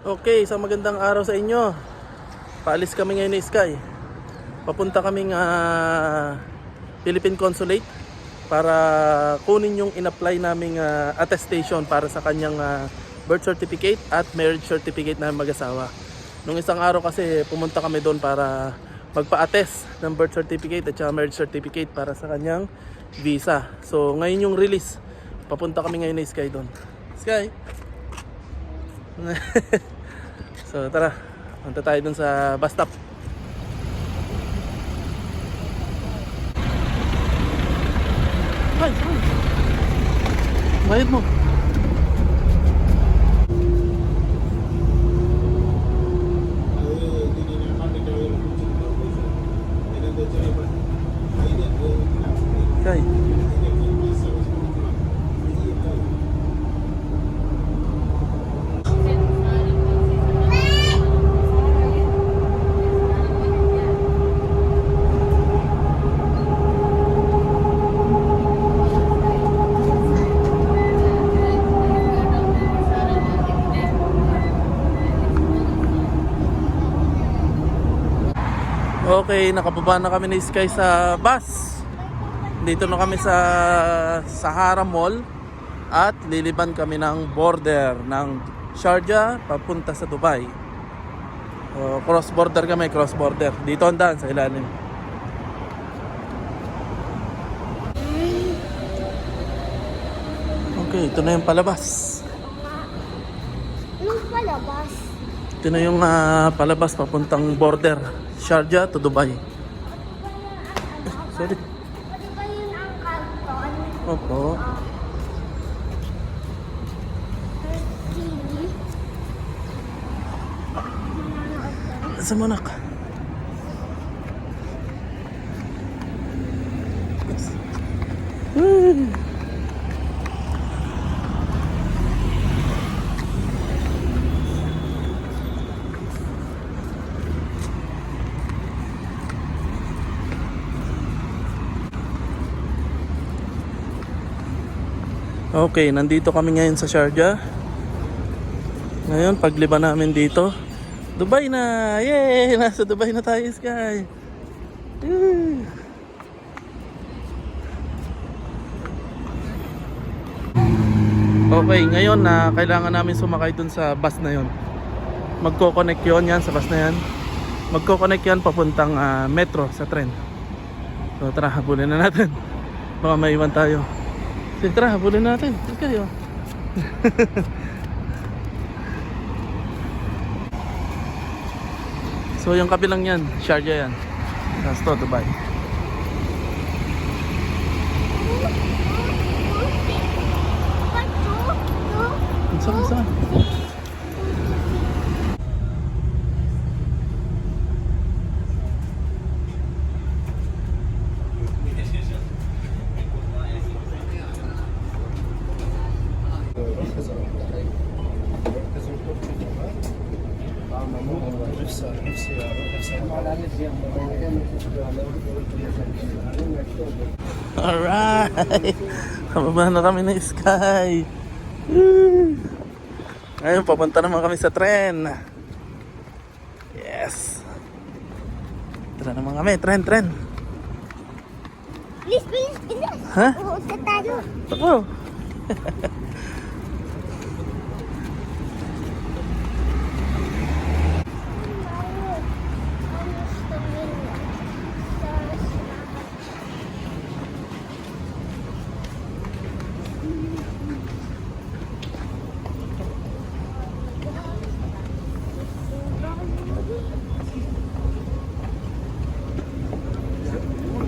Okay, isang magandang araw sa inyo. Paalis kami ngayon ni Sky. Papunta kaming Philippine Consulate para kunin yung in-apply naming attestation para sa kanyang birth certificate at marriage certificate na mag-asawa. Nung isang araw kasi pumunta kami doon para magpa-attest ng birth certificate at marriage certificate para sa kanyang visa. So ngayon yung release. Papunta kami ngayon ni Sky doon. Sky! So tara, punta tayo dun sa bus stop. Ay, bayad mo. Okay. Okay, nakababa na kami ni Sky sa bus. Dito na kami sa Sahara Mall at liliban kami ng border ng Sharjah papunta sa Dubai. Cross border kami, cross border. Dito ang daan sa ilalim. Okay, ito na yung palabas. Anong palabas? Ito na yung palabas papuntang border Sharjah to Dubai. Sorry. Pwede ba yun ang kanton? Opo. TV? Sa Monak. Okay, nandito kami ngayon sa Sharjah. Ngayon, pagliba namin dito, Dubai na! Yay! Nasa Dubai na tayo, Sky! Yay! Okay, ngayon na kailangan namin sumakay dun sa bus na yon. Magko-connect yon yan sa bus na yan. Magko-connect yan papuntang metro sa tren. So tara, habulin na natin. Baka maiwan tayo. Sige, tara, habulin natin. Okay, oh. So yung kabilang yan, Sharjah yan. Tapos to, Dubai. Saan? Alright! Kababa na kami ng Sky. Ngayon, papunta naman kami sa tren. Yes! Tara naman kami, tren. Bilis, bilis! Ha? Oo, sa tayo. Ako!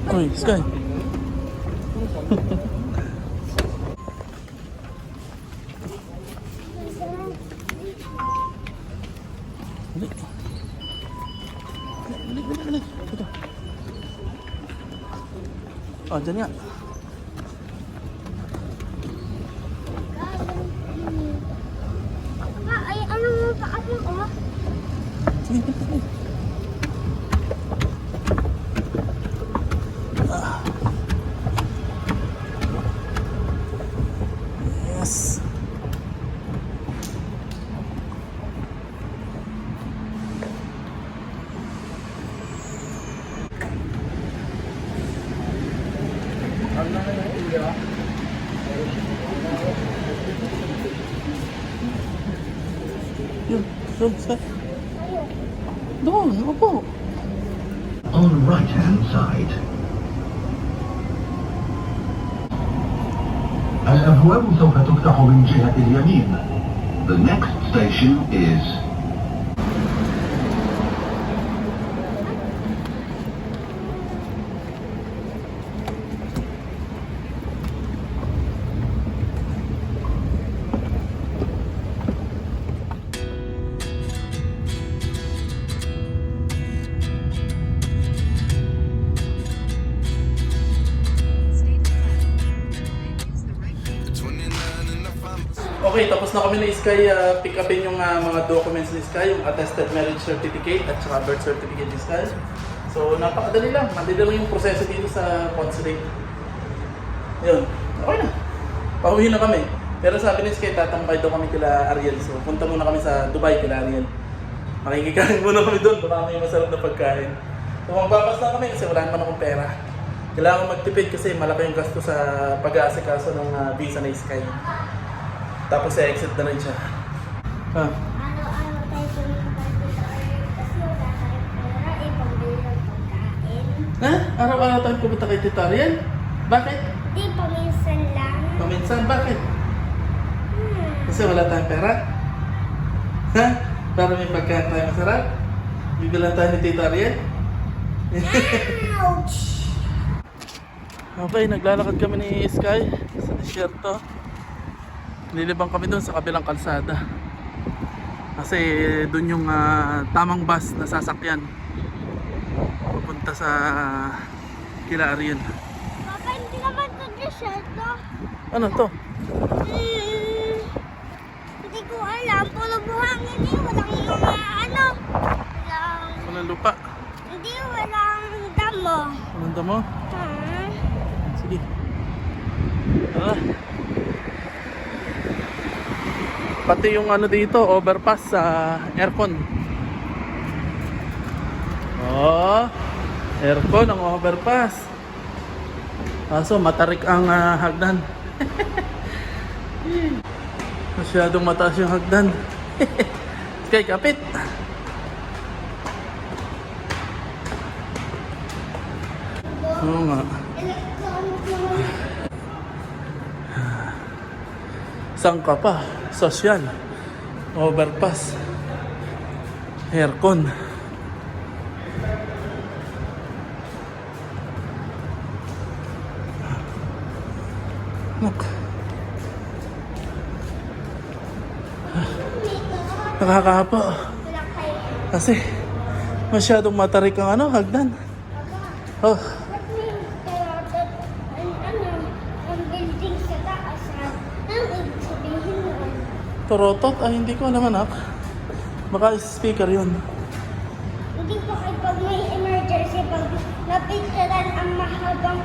Uy, Sky! Balik. Ito. Oh, dyan nga. Ay, ano mo pa ako, oh? Sige, balik. Yes. Yun, doon, Sky. Doon, upo. On right-hand side. الأبواب سوف تفتح من جهة اليمين. The next station is Okay, tapos na kami ni Sky pick upin yung mga documents ni Sky, yung attested marriage certificate at saka birth certificate ni Sky. So, napakadali lang. Madali lang yung proseso dito sa consulate. Yun, okay na. Pauwi na kami. Pero sabi ni Sky, tatambay daw kami kila Ariel. So, punta muna kami sa Dubai kila Ariel. Makikikain muna kami doon. Baka may masarap na pagkain. So, magbapas na kami kasi wala naman akong pera. Kailangan magtipid kasi malaki yung gasto sa pag-aasikaso ng visa ni Sky. Tapos exit na rin siya. Araw-araw tayo pumunta dito kasi wala tayong pera, pambili ng pagkain. Ha? Araw-araw tayo pumunta kay Tita Ariel? Bakit? Di, paminsan lang. Paminsan, bakit? Kasi wala tayong pera? Ha? Para may pagkain tayo masarap? Bibilan tayo ni Tita Ariel? Ouch! Okay, naglalakad kami ni Sky sa desierto. Nilibang kami doon sa kabilang kalsada. Kasi doon yung tamang bus na sasakyan pupunta sa kila Ariel. Papa, hindi naman ito desierto. Ano to? Hindi ko alam. Puro buhangin eh. Walang mga ano. Walang lupa. Hindi, walang damo. Walang damo? Sige. Pati yung ano dito, overpass sa aircon. Oh, aircon ang overpass. Kaso matarik ang hagdan. Masyadong mataas yung hagdan. Sky, kapit. Oo nga. Saan ka pa? Social. Overpass. Aircon. Look. Nakakahapa. Kasi masyadong matarik ang hagdan. Oh. What means ang building sa taas ang ibig sabihin nun? Torotot? Hindi ko alam anak. Baka speaker yun. Hindi po kapag may emergency, pag napicturan ang mahabang,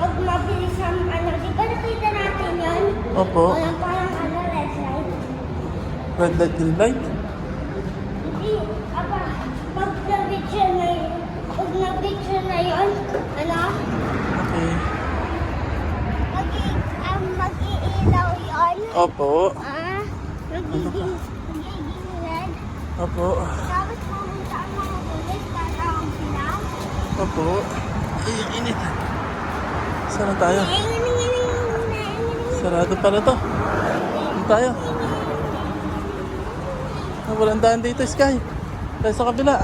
pag mabilis ang di ba nakita natin yun? Opo. Walang parang red light. Red light, green light? Hindi, pag na-picture na yun, Okay. mag-iilaw yun. Opo. Magiging red. Opo. Tapos pumunta ang mga pulis, tatawag sila. Opo. Ay, ang init. Saan na tayo? Sarado pala to. Saan tayo? Walang daan dito, Sky. Tayo sa kabila.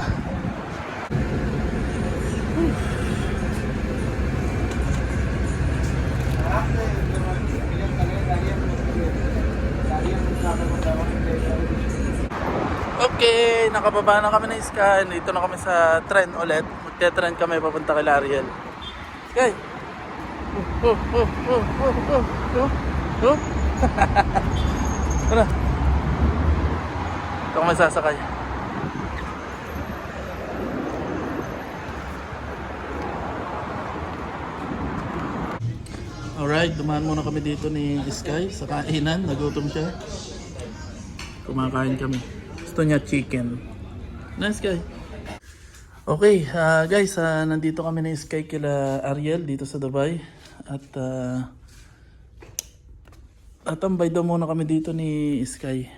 Okay, nakababa na kami ng Sky. Dito na kami sa tren ulit. Magte-tren kami papunta kay Ariel. Sky! Tara. Ito kami sasakay. Alright, dumaan muna kami dito ni Sky sa kainan. Nagutom siya. Kumakain kami. Gusto niya chicken. Nice guy. Okay, guys, nandito kami ni Sky kila Ariel dito sa Dubai. At tatambay daw muna kami dito ni Sky.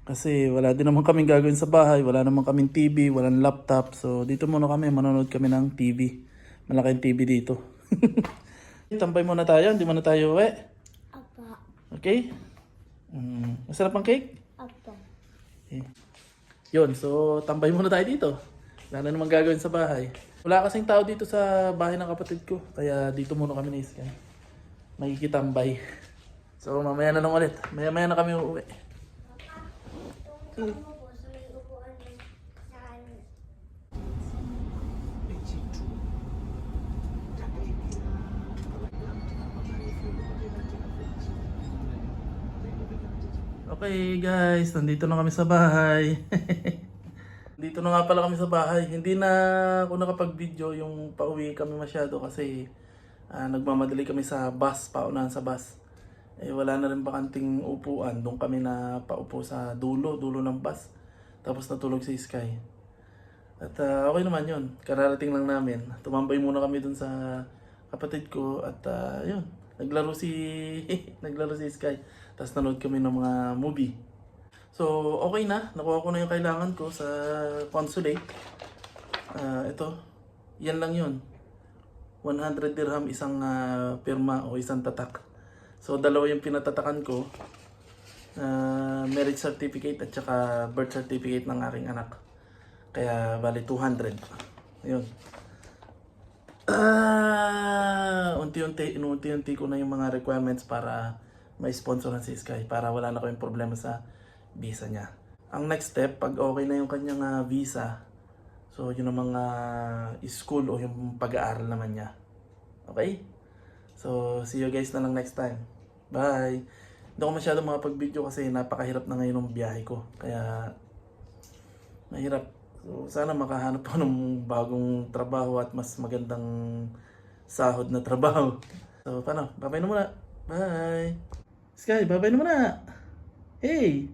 Kasi wala din naman kaming gagawin sa bahay, wala naman kaming TV, walang laptop. So dito muna kami, manonood kami ng TV. Malaking TV dito. Tambay muna tayo, hindi muna tayo uwi. Apa. Okay? Masarap ang cake? Apa. Okay. Yun, so tambay muna tayo dito. Wala na naman gagawin sa bahay. Wala kasing tao dito sa bahay ng kapatid ko. Kaya dito muna kami na Sky. Makikitambay. So mamaya na lang ulit. Maya-maya na kami uuwi. Okay guys, nandito na kami sa bahay. Dito na nga pala kami sa bahay. Hindi na ako nakapag-video yung pauwi kami masyado kasi nagmamadali kami sa bus, paunahan sa bus. Eh wala na rin bakanting upuan. Doon kami na paupo sa dulo ng bus. Tapos natulog si Sky. At okay naman yun. Kararating lang namin. Tumambay muna kami dun sa kapatid ko at yun. Naglaro si Sky. Tapos nanood kami ng mga movie. So, okay na. Nakuha ko na yung kailangan ko sa consulate. Ito. Yan lang yun. 100 dirham isang pirma o isang tatak. So, dalawa yung pinatatakan ko. Marriage certificate at saka birth certificate ng aking anak. Kaya, bali 200. Ayun. Unti-unti ko na yung mga requirements para may sponsoran si Sky. Para wala na kayong problema sa visa niya. Ang next step, pag okay na yung kanyang visa, so yun ang mga school o yung pag-aaral naman niya. Okay? So, see you guys na lang next time. Bye! Hindi ako masyado makapag-video kasi napakahirap na ngayon ng biyahe ko. Kaya, mahirap. So, sana makahanap ako ng bagong trabaho at mas magandang sahod na trabaho. So, paano? Babay na muna. Bye! Sky, babay na muna! Hey!